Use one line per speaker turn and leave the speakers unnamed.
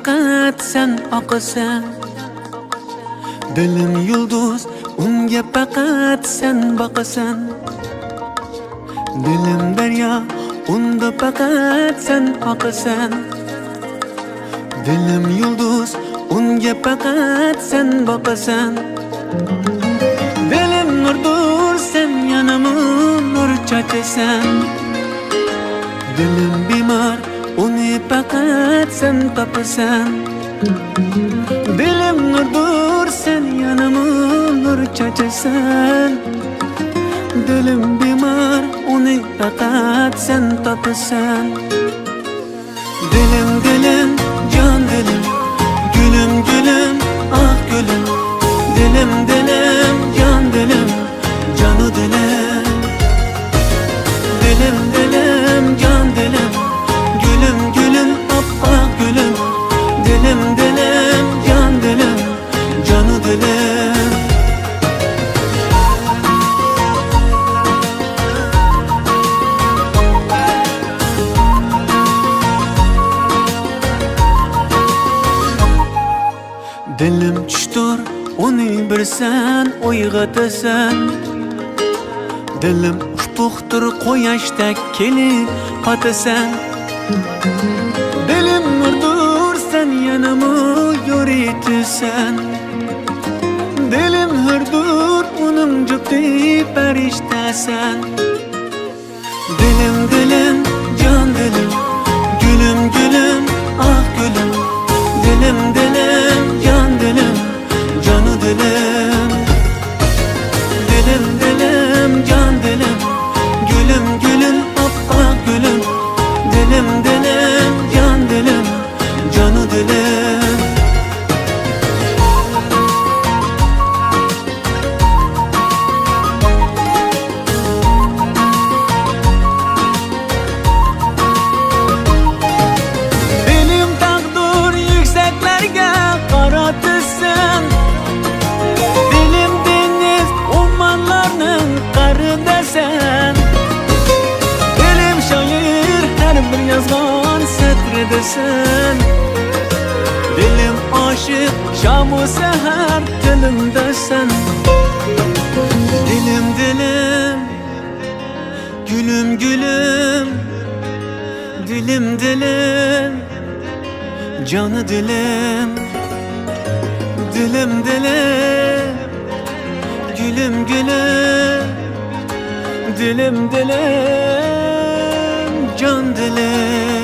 faqat sen oqasan. Dilim yulduz, unga faqat sen boqasan. Dilim daryo, unda faqat sen oqasan. Dilim yulduz, unga faqat sen boqasan. Dilim nurdur, sen yanama nur chachasan. Dilim bemor, uni faqat sen topasan. Dilim nurdur, sen yanama nur chachasan. Dilim bemor, uni faqat sen topasan. Dilim dilim, can dilim, gülüm gülüm, ah gülüm. Dilim dilim, can dilim, canı dilim. Dilim dilim, can dilim, gülüm gülüm, ah gülüm. Dilim dilim, can dilim, canı dilim. Dilim tushdir, uni bir sen uyg'otasan. Dilim ushbuqdir, quyoshda kelib qotasan. Dilim nurdur, sen yanama yoritasan. Dilim hurdur, uning jufti farishtasan. Dilim dilim, can dilim, gülüm gülüm, ah gülüm. Dilim dilim, can dilim, canı dilim. Dilim dilim, can dilim, gülüm gülüm, ah gülüm. Dilim dilim, can dilim, canı dilim. Dilim takdir yükseklerge qaratırsın. Dilim deniz ummanlarning qaridasan. Dilim şair her bir yazgan satridasan. Dilim aşık şam-u seher dilimdasan. Dilim dilim, gülüm gülüm. Dilim dilim, canı dilim. Dilim dilim, gülüm gülüm. Dilim dilim, can dilim.